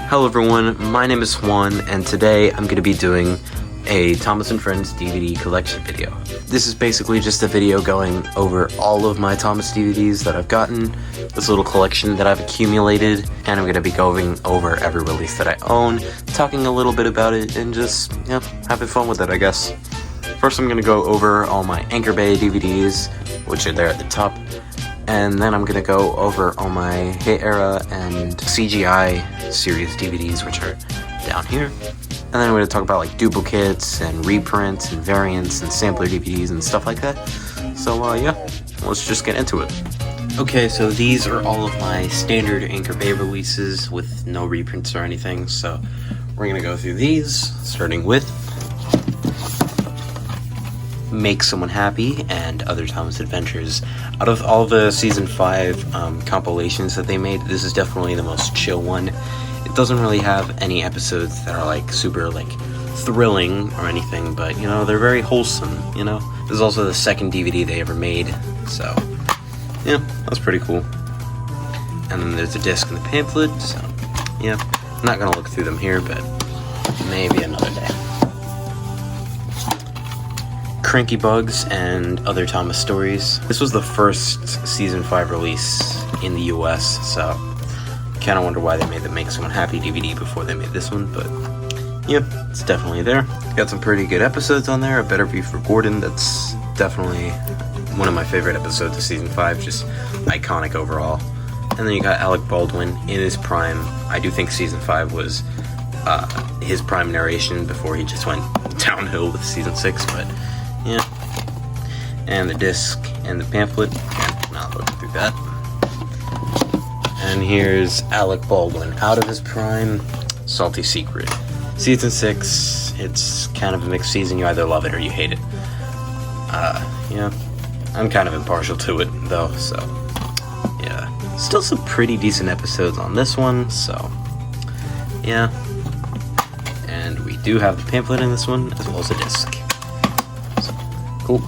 Hello everyone, my name is Juan, and today I'm going to be doing a Thomas & Friends DVD collection video. This is basically just a video going over all of my Thomas DVDs that I've gotten, this little collection that I've accumulated, and I'm going to be going over every release that I own, talking a little bit about it, and just, having fun with it, I guess. First I'm going to go over all my Anker Bay DVDs, which are there at the top. And then I'm going to go over all my Hit Era and CGI series DVDs, which are down here. And then I'm going to talk about like duplicates and reprints and variants and sampler DVDs and stuff like that. So let's just get into it. Okay, so these are all of my standard Anker Bay releases with no reprints or anything. So we're going to go through these, starting with Make Someone Happy and Other Thomas Adventures. Out of all the season 5 compilations that they made, this is definitely the most chill one. It doesn't really have any episodes that are like super like thrilling or anything, but they're very wholesome. This is also the second DVD they ever made, so that's pretty cool. And then there's the disc and the pamphlet, so I'm not gonna look through them here, but maybe another day. Cranky Bugs and Other Thomas Stories. This was the first season 5 release in the US, so kind of wonder why they made the Make Someone Happy DVD before they made this one, but it's definitely there. Got some pretty good episodes on there. A Better View for Gordon, that's definitely one of my favorite episodes of season 5, just iconic overall. And then you got Alec Baldwin in his prime. I do think season 5 was his prime narration before he just went downhill with season 6, but and the disc and the pamphlet. Again, not looking through that. And here's Alec Baldwin out of his prime, Salty Secret. Season 6, it's kind of a mixed season. You either love it or you hate it. I'm kind of impartial to it though, so still some pretty decent episodes on this one, so and we do have the pamphlet in this one as well as the disc. Cool.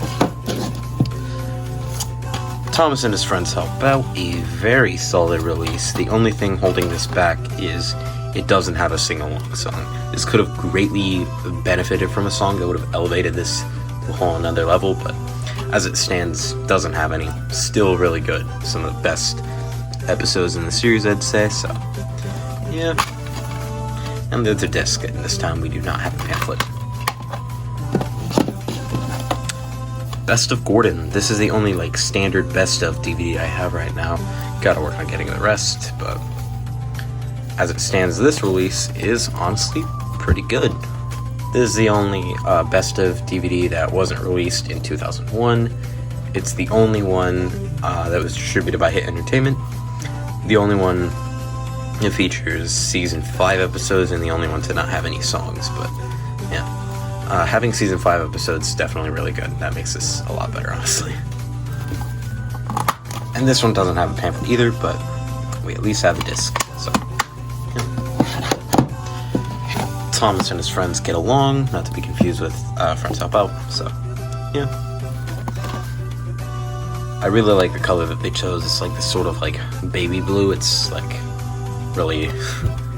Thomas and His Friends Help Out, a very solid release. The only thing holding this back is it doesn't have a sing-along song. This could have greatly benefited from a song that would have elevated this to a whole another level, but as it stands, doesn't have any. Still really good. Some of the best episodes in the series, I'd say, so And there's a disc, and this time we do not have a pamphlet. Best of Gordon. This is the only standard best of DVD I have right now. Gotta work on getting the rest, but as it stands, this release is honestly pretty good. This is the only best of DVD that wasn't released in 2001. It's the only one that was distributed by Hit Entertainment. The only one that features season 5 episodes, and the only one to not have any songs, but having season 5 episodes is definitely really good. That makes this a lot better, honestly. And this one doesn't have a pamphlet either, but we at least have a disc, so Thomas and His Friends Get Along, not to be confused with Friends Help Out, so I really like the color that they chose. It's like this sort of baby blue. It's really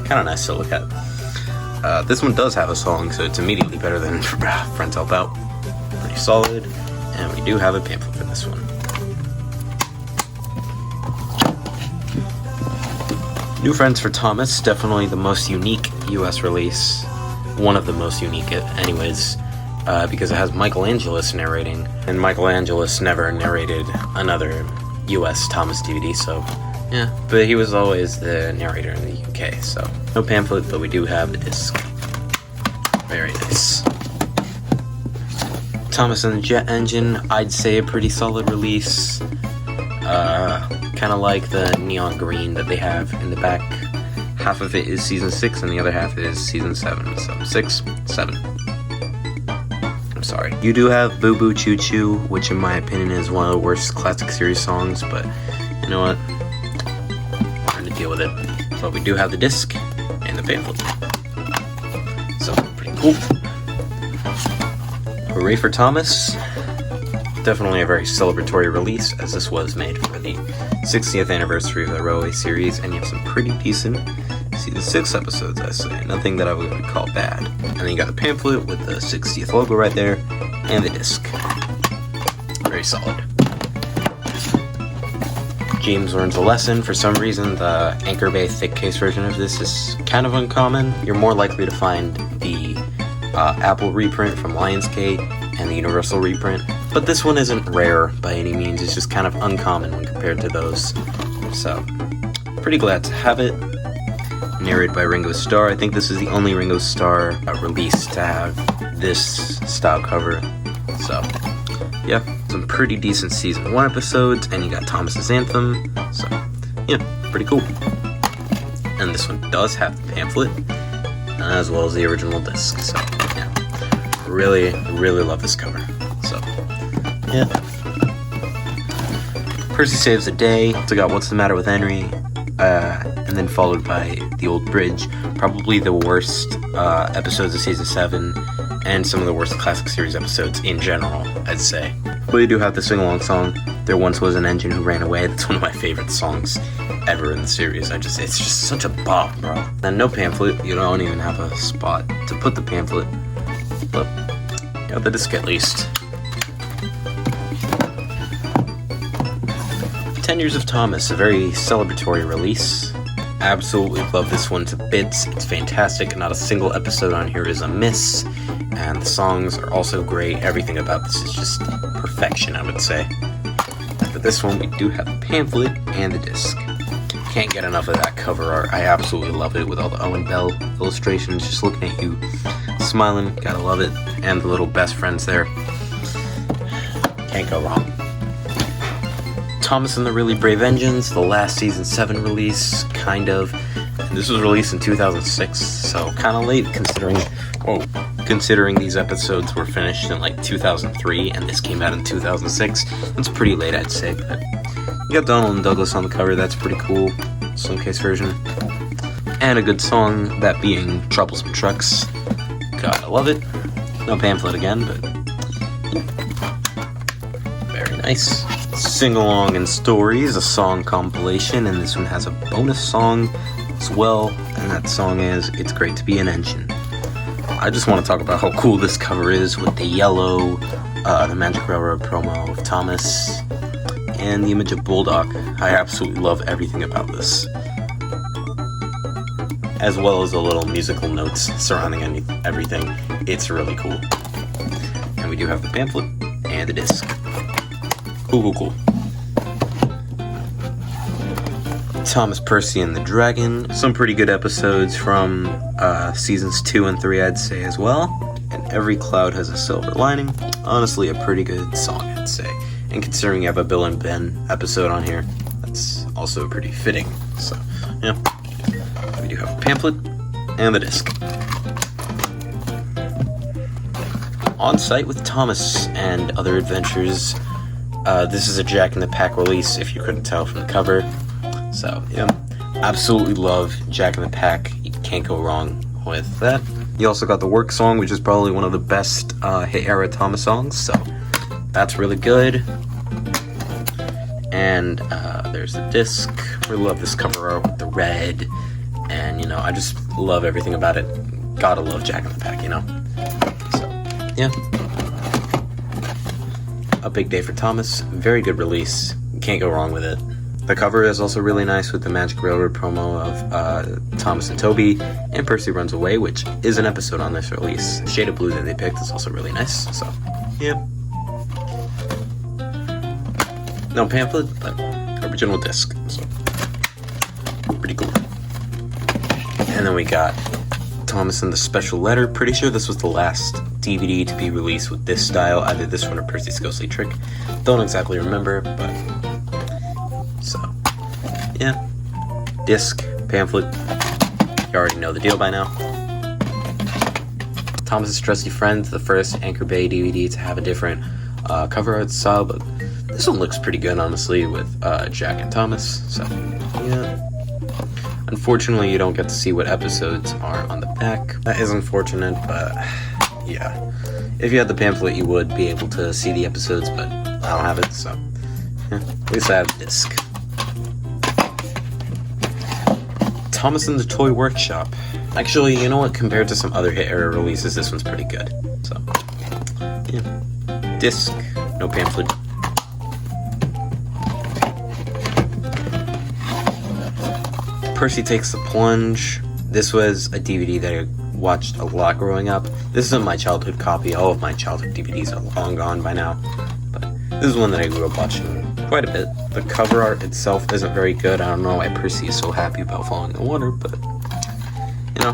kind of nice to look at. This one does have a song, so it's immediately better than Friends Help Out. Pretty solid. And we do have a pamphlet for this one. New Friends for Thomas, definitely the most unique US release. One of the most unique anyways, because it has Michael Angelis narrating. And Michael Angelis never narrated another US Thomas DVD, so but he was always the narrator in the UK, so no pamphlet, but we do have the disc. Very nice. Thomas and the Jet Engine, I'd say a pretty solid release. Kind of like the neon green that they have in the back. Half of it is season 6 and the other half is season 7, so 6, 7. I'm sorry. You do have Boo Boo Choo Choo, which in my opinion is one of the worst classic series songs, but you know what? Deal with it. But we do have the disc and the pamphlet, so pretty cool. Hooray for Thomas. Definitely a very celebratory release, as this was made for the 60th anniversary of the Railway series, and you have some pretty decent season 6 episodes, I say. Nothing that I would call bad. And then you got the pamphlet with the 60th logo right there, and the disc. Very solid. James learns a lesson. For some reason, the Anker Bay thick case version of this is kind of uncommon. You're more likely to find the Apple reprint from Lionsgate and the Universal reprint. But this one isn't rare by any means. It's just kind of uncommon when compared to those. So, pretty glad to have it. Narrated by Ringo Starr. I think this is the only Ringo Starr release to have this style cover. So, yeah, some pretty decent season 1 episodes, and you got Thomas's Anthem. So, yeah, pretty cool. And this one does have the pamphlet, as well as the original disc. So, yeah, really, really love this cover. So, yeah. Percy saves the day. So, got What's the Matter with Henry? And then followed by The Old Bridge, probably the worst episodes of Season 7, and some of the worst classic series episodes in general, I'd say. But we do have the sing-along song, There Once Was an Engine Who Ran Away. That's one of my favorite songs ever in the series. It's just such a bop, bro. And no pamphlet, you don't even have a spot to put the pamphlet, but you got the disc at least. 10 Years of Thomas, a very celebratory release. Absolutely love this one to bits. It's fantastic. Not a single episode on here is a miss. And the songs are also great. Everything about this is just perfection, I would say. For this one, we do have the pamphlet and the disc. Can't get enough of that cover art. I absolutely love it with all the Owen Bell illustrations. Just looking at you smiling. Gotta love it. And the little best friends there. Can't go wrong. Thomas and the Really Brave Engines, the last season 7 release, kind of. And this was released in 2006, so kind of late considering these episodes were finished in like 2003 and this came out in 2006. It's pretty late, I'd say. But you got Donald and Douglas on the cover, that's pretty cool. Slingcase version. And a good song, that being Troublesome Trucks. God, I love it. No pamphlet again, but very nice. Sing Along and Stories, a song compilation, and this one has a bonus song as well, and that song is It's Great to Be an Engine. I just want to talk about how cool this cover is with the yellow, the Magic Railroad promo of Thomas, and the image of Bulldog. I absolutely love everything about this. As well as the little musical notes surrounding everything. It's really cool. And we do have the pamphlet and the disc. Cool. Thomas, Percy, and the Dragon. Some pretty good episodes from seasons 2 and 3, I'd say, as well. And Every Cloud Has a Silver Lining. Honestly, a pretty good song, I'd say. And considering you have a Bill and Ben episode on here, that's also pretty fitting. So, yeah. We do have a pamphlet and the disc. On Site with Thomas and Other Adventures. This is a Jack in the Pack release, if you couldn't tell from the cover. So, yeah, absolutely love Jack in the Pack. You can't go wrong with that. You also got the Work song, which is probably one of the best hit era Thomas songs, so that's really good. And there's the disc. Really love this cover art with the red, and you know, I just love everything about it. Gotta love Jack in the Pack, you know. So, yeah. A big day for Thomas. Very good release. Can't go wrong with it. The cover is also really nice with the Magic Railroad promo of Thomas and Toby, and Percy Runs Away, which is an episode on this release. The shade of blue that they picked is also really nice, so, yeah. No pamphlet, but original disc, so pretty cool. And then we got Thomas and the Special Letter. Pretty sure this was the last DVD to be released with this style, either this one or Percy's Ghostly Trick. Don't exactly remember, but so, yeah. Disc, pamphlet, you already know the deal by now. Thomas's Trusty Friend, the first Anker Bay DVD to have a different cover art style, but this one looks pretty good, honestly, with Jack and Thomas, so, yeah. Unfortunately, you don't get to see what episodes are on the back. That is unfortunate, but yeah. If you had the pamphlet, you would be able to see the episodes, but I don't have it, so yeah. At least I have the disc. Thomas and the Toy Workshop. Actually, you know what? Compared to some other hit era releases, this one's pretty good. So, yeah. Disc, no pamphlet. Percy Takes the Plunge. This was a DVD that I watched a lot growing up. This isn't my childhood copy. All of my childhood DVDs are long gone by now. But this is one that I grew up watching quite a bit. The cover art itself isn't very good. I don't know why Percy is so happy about falling in the water, but, you know.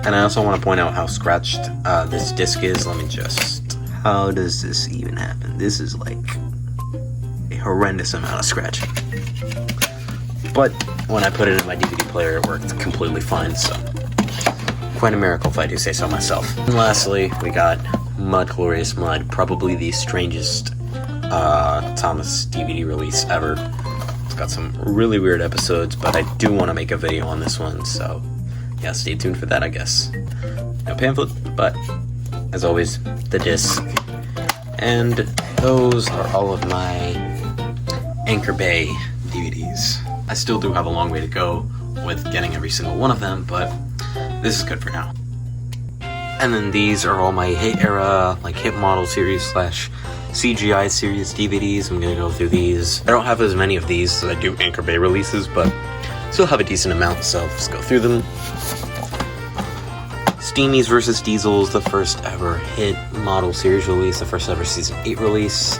And I also want to point out how scratched this disc is. Let me just... How does this even happen? This is like a horrendous amount of scratching. But when I put it in my DVD player, it worked completely fine, so quite a miracle if I do say so myself. And lastly, we got Mud Glorious Mud, probably the strangest Thomas DVD release ever. It's got some really weird episodes, but I do want to make a video on this one, so yeah, stay tuned for that, I guess. No pamphlet, but as always, the disc. And those are all of my Anker Bay DVDs. I still do have a long way to go with getting every single one of them, but this is good for now. And then these are all my hit era, like hit model series slash CGI series DVDs. I'm gonna go through these. I don't have as many of these as I do Anker Bay releases, but still have a decent amount, so let's go through them. Steamies vs. Diesels, the first ever hit model series release, the first ever season 8 release.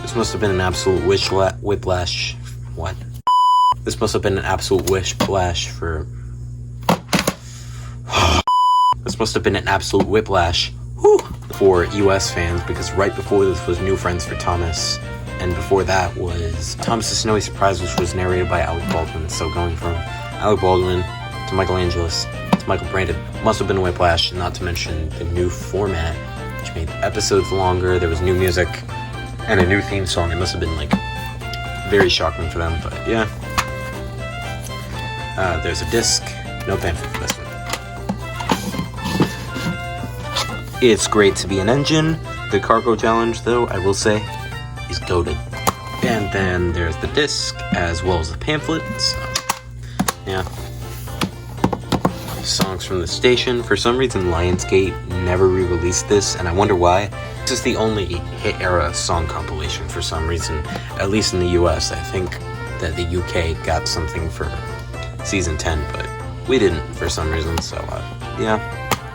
This must have been an absolute whiplash. What? This must have been an absolute whiplash for... This must have been an absolute whiplash for US fans, because right before this was New Friends for Thomas, and before that was Thomas' Snowy Surprise, which was narrated by Alec Baldwin. So going from Alec Baldwin to Michael Angelis to Michael Brandon must have been a whiplash, not to mention the new format, which made the episodes longer. There was new music and a new theme song. It must have been like very shocking for them, but yeah. There's a disc, no pamphlet for this one. It's great to be an engine. The cargo challenge, though, I will say, is goated. And then there's the disc, as well as the pamphlet. So, yeah. Songs from the Station. For some reason, Lionsgate never re-released this, and I wonder why. This is the only hit-era song compilation for some reason, at least in the US. I think that the UK got something for Season 10, but we didn't for some reason, so, yeah.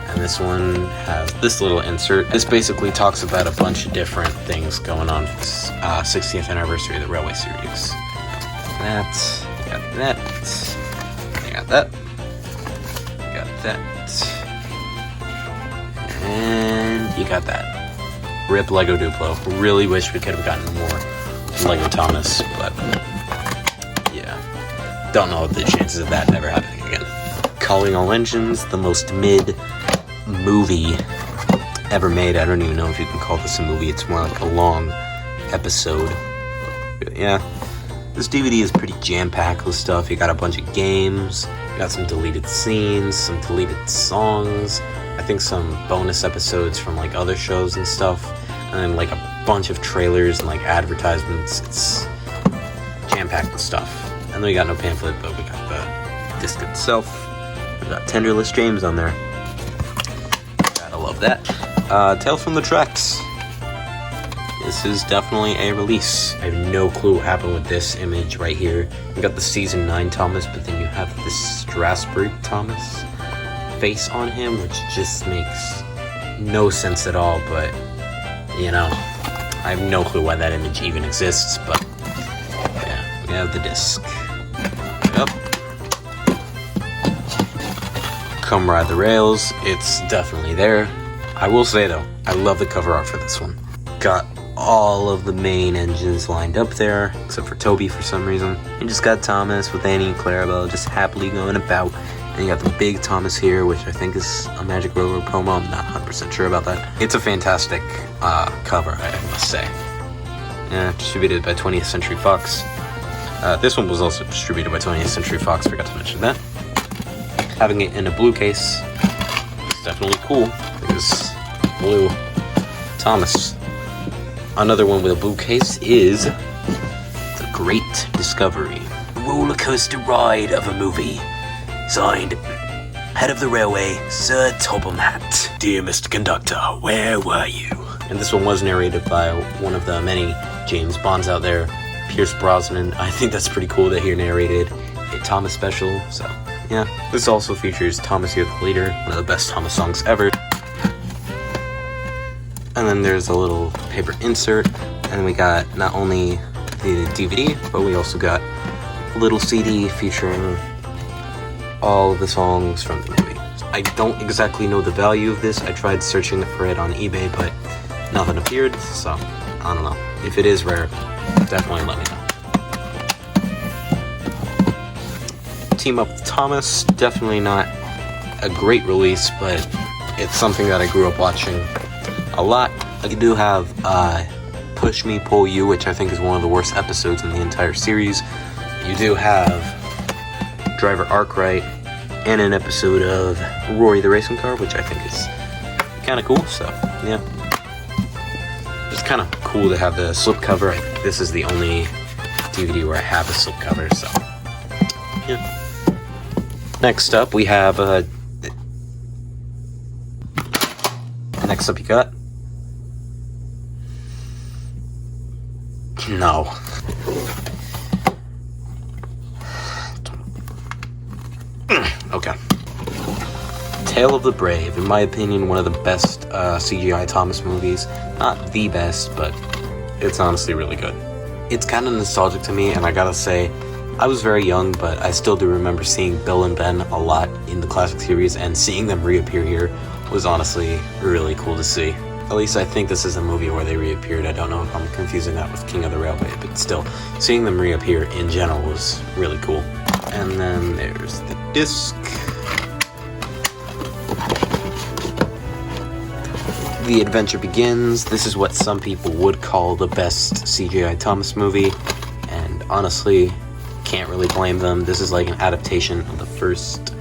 And this one has this little insert. This basically talks about a bunch of different things going on for this 60th anniversary of the Railway series. That, you got that, you got that, you got that, and you got that. Rip Lego Duplo. Really wish we could have gotten more Lego Thomas, but yeah. Don't know the chances of that ever happening again. Calling All Engines, the most mid movie ever made. I don't even know if you can call this a movie. It's more like a long episode. But yeah, this DVD is pretty jam-packed with stuff. You got a bunch of games, you got some deleted scenes, some deleted songs, I think some bonus episodes from like other shows and stuff, and then like a bunch of trailers and like advertisements. It's jam-packed with stuff. And then we got no pamphlet, but we got the disc itself. We got Tenderless James on there. Gotta love that. Tales from the Tracks. This is definitely a release. I have no clue what happened with this image right here. You got the Season 9 Thomas, but then you have this Strasbourg Thomas face on him, which just makes no sense at all, but, you know, I have no clue why that image even exists, but, yeah, we have the disc. Yep. Come Ride the Rails, it's definitely there. I will say though, I love the cover art for this one. Got all of the main engines lined up there, except for Toby for some reason. You just got Thomas with Annie and Clarabelle just happily going about. And you got the big Thomas here, which I think is a Magic Rover promo. I'm not 100% sure about that. It's a fantastic cover, I must say. Yeah, distributed by 20th Century Fox. This one was also distributed by 20th Century Fox, forgot to mention that. Having it in a blue case is definitely cool, because blue Thomas. Another one with a blue case is The Great Discovery. roller coaster ride of a movie. Signed, Head of the Railway, Sir Topham Hatt. Dear Mr. Conductor, where were you? And this one was narrated by one of the many James Bonds out there, Pierce Brosnan. I think that's pretty cool that he narrated a Thomas special, so yeah. This also features Thomas You're the Leader, one of the best Thomas songs ever. And then there's a little paper insert, and we got not only the DVD, but we also got a little CD featuring all the songs from the movie. I don't exactly know the value of this. I tried searching for it on eBay, but nothing appeared, so I don't know. If it is rare, definitely let me know. Team Up with Thomas, definitely not a great release, but it's something that I grew up watching a lot. I do have Push Me, Pull You, which I think is one of the worst episodes in the entire series. You do have Driver Arkwright and an episode of Rory the Racing Car, which I think is kind of cool, so yeah. It's kind of cool to have the slipcover. I think this is the only DVD where I have a slipcover, so yeah. Next up, we have next up you got no. Okay. Tale of the Brave, in my opinion, one of the best CGI Thomas movies. Not the best, but it's honestly really good. It's kind of nostalgic to me, and I gotta say, I was very young, but I still do remember seeing Bill and Ben a lot in the classic series, and seeing them reappear here was honestly really cool to see. At least I think this is a movie where they reappeared. I don't know if I'm confusing that with King of the Railway, but still, seeing them reappear in general was really cool. And then there's the disc. The adventure begins. This is what some people would call the best CGI Thomas movie, and honestly, can't really blame them. This is like an adaptation of the first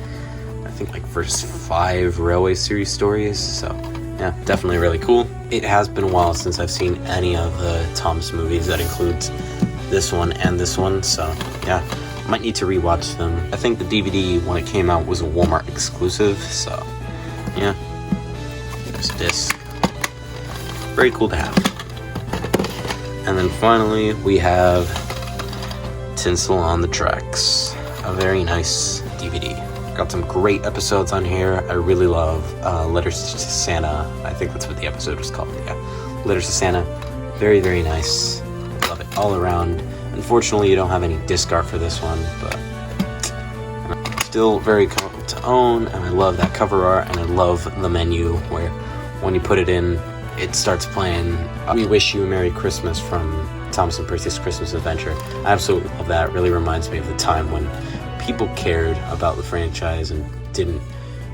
5 Railway series stories, so yeah, definitely really cool. It has been a while since I've seen any of the Thomas movies. That includes this one and this one, so yeah, might need to rewatch them. I think the DVD, when it came out, was a Walmart exclusive, so yeah. There's a disc. Very cool to have. And then finally, we have Tinsel on the Tracks. A very nice DVD. Got some great episodes on here. I really love Letters to Santa. I think that's what the episode was called, yeah. Letters to Santa. Very, very nice. Love it all around. Unfortunately, you don't have any disc art for this one, but still very cool to own, and I love that cover art, and I love the menu where when you put it in, it starts playing We Wish You a Merry Christmas from Thomas and Percy's Christmas Adventure. I absolutely love that. It really reminds me of the time when people cared about the franchise and didn't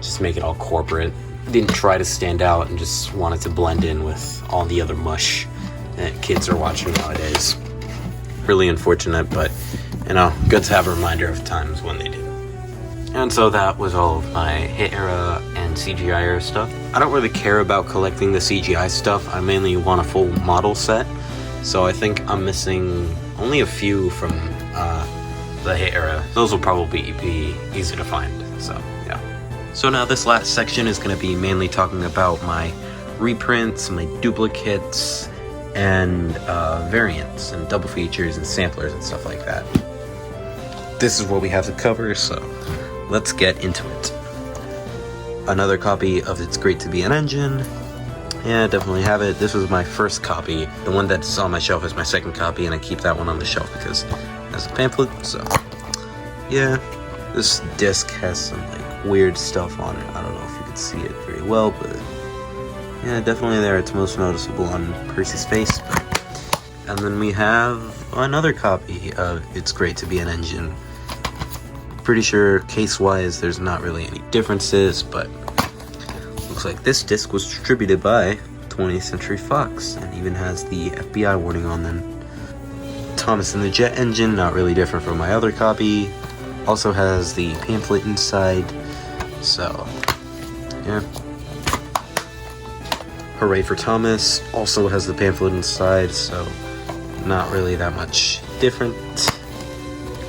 just make it all corporate, didn't try to stand out, and just wanted to blend in with all the other mush that kids are watching nowadays. Really unfortunate, but you know, good to have a reminder of times when they did. And so that was all of my hit era and CGI era stuff. I don't really care about collecting the CGI stuff. I mainly want a full model set, so I think I'm missing only a few from the hit era. Those will probably be easy to find, so yeah. So now this last section is going to be mainly talking about my reprints, my duplicates, and variants, and double features, and samplers, and stuff like that. This is what we have to cover, so let's get into it. Another copy of It's Great to Be an Engine. Yeah, definitely have it. This was my first copy. The one that's on my shelf is my second copy, and I keep that one on the shelf because it has a pamphlet, so yeah. This disc has some like weird stuff on it. I don't know if you can see it very well, but yeah, definitely there. It's most noticeable on Percy's face. And then we have another copy of It's Great to Be an Engine. Pretty sure case-wise there's not really any differences, but looks like this disc was distributed by 20th Century Fox and even has the FBI warning on them. Thomas and the Jet Engine, not really different from my other copy. Also has the pamphlet inside, so yeah. Hooray for Thomas also has the pamphlet inside, so not really that much different.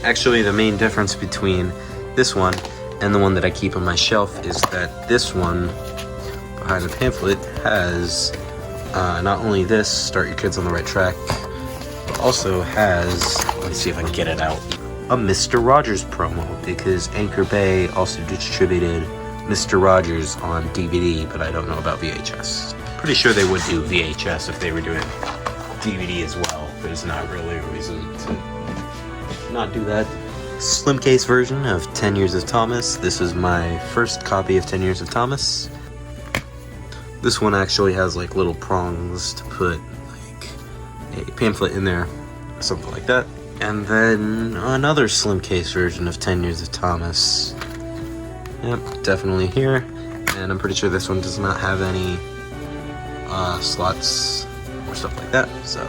Actually, the main difference between this one and the one that I keep on my shelf is that this one, behind the pamphlet, has not only this, Start Your Kids on the Right Track, but also has, let me see if I can get it out, a Mr. Rogers promo, because Anker Bay also distributed Mr. Rogers on DVD, but I don't know about VHS. Pretty sure they would do VHS if they were doing DVD as well. There's not really a reason to not do that. Slim case version of 10 Years of Thomas. This is my first copy of 10 Years of Thomas. This one actually has like little prongs to put like a pamphlet in there, something like that. And then another slim case version of 10 Years of Thomas. Yep, definitely here. And I'm pretty sure this one does not have any slots or stuff like that. So,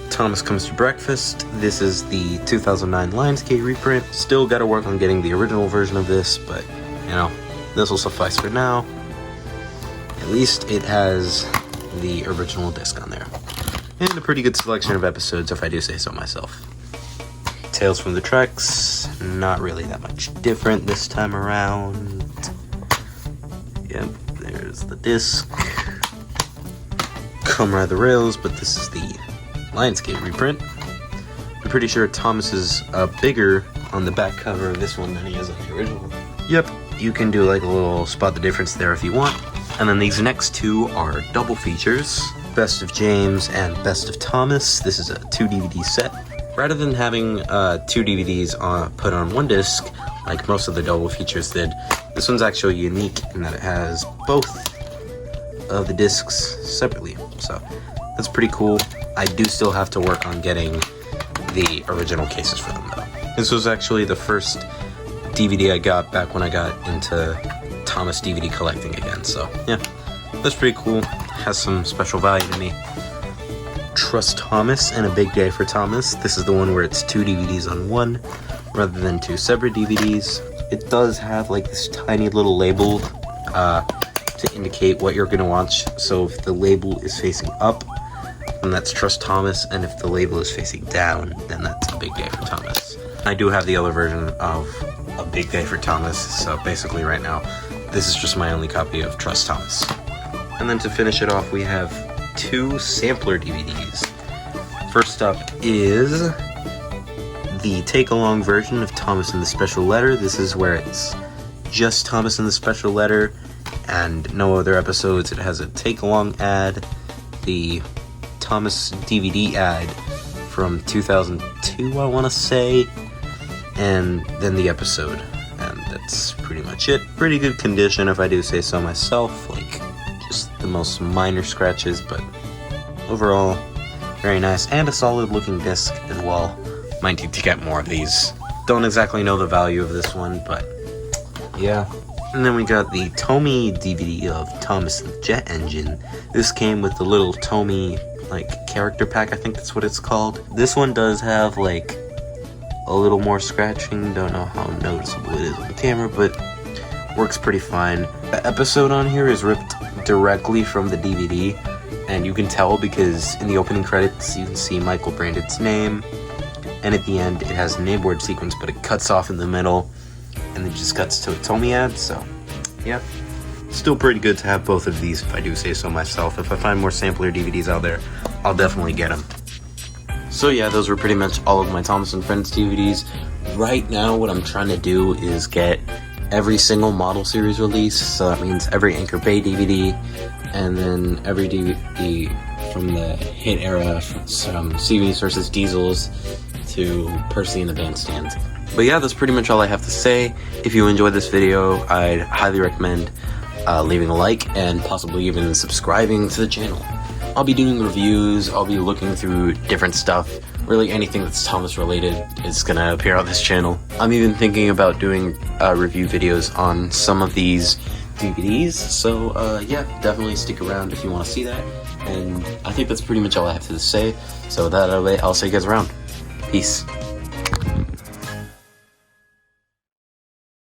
Thomas Comes to Breakfast. This is the 2009 Lionsgate reprint. Still gotta work on getting the original version of this, but, you know, this will suffice for now. At least it has the original disc on there. And a pretty good selection of episodes, if I do say so myself. Tales from the Tracks, not really that much different this time around. Yep, there's the disc. Come Ride the Rails, but this is the Lionsgate reprint. I'm pretty sure Thomas is bigger on the back cover of this one than he is on the original. Yep, you can do like a little spot the difference there if you want. And then these next two are double features. Best of James and Best of Thomas. This is a 2 DVD set. Rather than having 2 DVDs put on one disc, like most of the double features did, this one's actually unique in that it has both of the discs separately. So that's pretty cool. I do still have to work on getting the original cases for them though. This was actually the first DVD I got back when I got into Thomas DVD collecting again. So yeah, that's pretty cool. Has some special value to me. Trust Thomas and A Big Day for Thomas. This is the one where it's 2 DVDs on one rather than 2 separate DVDs. It does have like this tiny little label to indicate what you're going to watch. So if the label is facing up, then that's Trust Thomas, and if the label is facing down, then that's A Big Day for Thomas. I do have the other version of A Big Day for Thomas, so basically right now this is just my only copy of Trust Thomas. And then to finish it off, we have 2 sampler DVDs. First up is the take-along version of Thomas and the Special Letter. This is where it's just Thomas and the Special Letter and no other episodes. It has a take-along ad, the Thomas DVD ad from 2002, I want to say, and then the episode. And that's pretty much it. Pretty good condition, if I do say so myself. Like, just the most minor scratches, but overall, very nice. And a solid looking disc as well. Might need to get more of these. Don't exactly know the value of this one, but yeah. And then we got the Tomy DVD of Thomas and the Jet Engine. This came with the little Tomy, like, character pack, I think that's what it's called. This one does have, like, a little more scratching. Don't know how noticeable it is on the camera, but works pretty fine. The episode on here is ripped directly from the DVD, and you can tell because in the opening credits you can see Michael Brandon's name, and at the end it has a name board sequence, but it cuts off in the middle and then just cuts to a Tomy ad. So yeah, still pretty good to have both of these, if I do say so myself. If I find more sampler DVDs out there, I'll definitely get them. So yeah, those were pretty much all of my Thomas and Friends DVDs. Right now what I'm trying to do is get every single model series release, so that means every Anker Bay DVD, and then every DVD from the hit era, from CVs versus Diesels to Percy and the Bandstand. But yeah, that's pretty much all I have to say. If you enjoyed this video, I'd highly recommend leaving a like and possibly even subscribing to the channel. I'll be doing reviews, I'll be looking through different stuff. Really anything that's Thomas related is gonna appear on this channel. I'm even thinking about doing review videos on some of these DVDs, so yeah, definitely stick around if you want to see that. And I think that's pretty much all I have to say, so that way I'll see you guys around. Peace.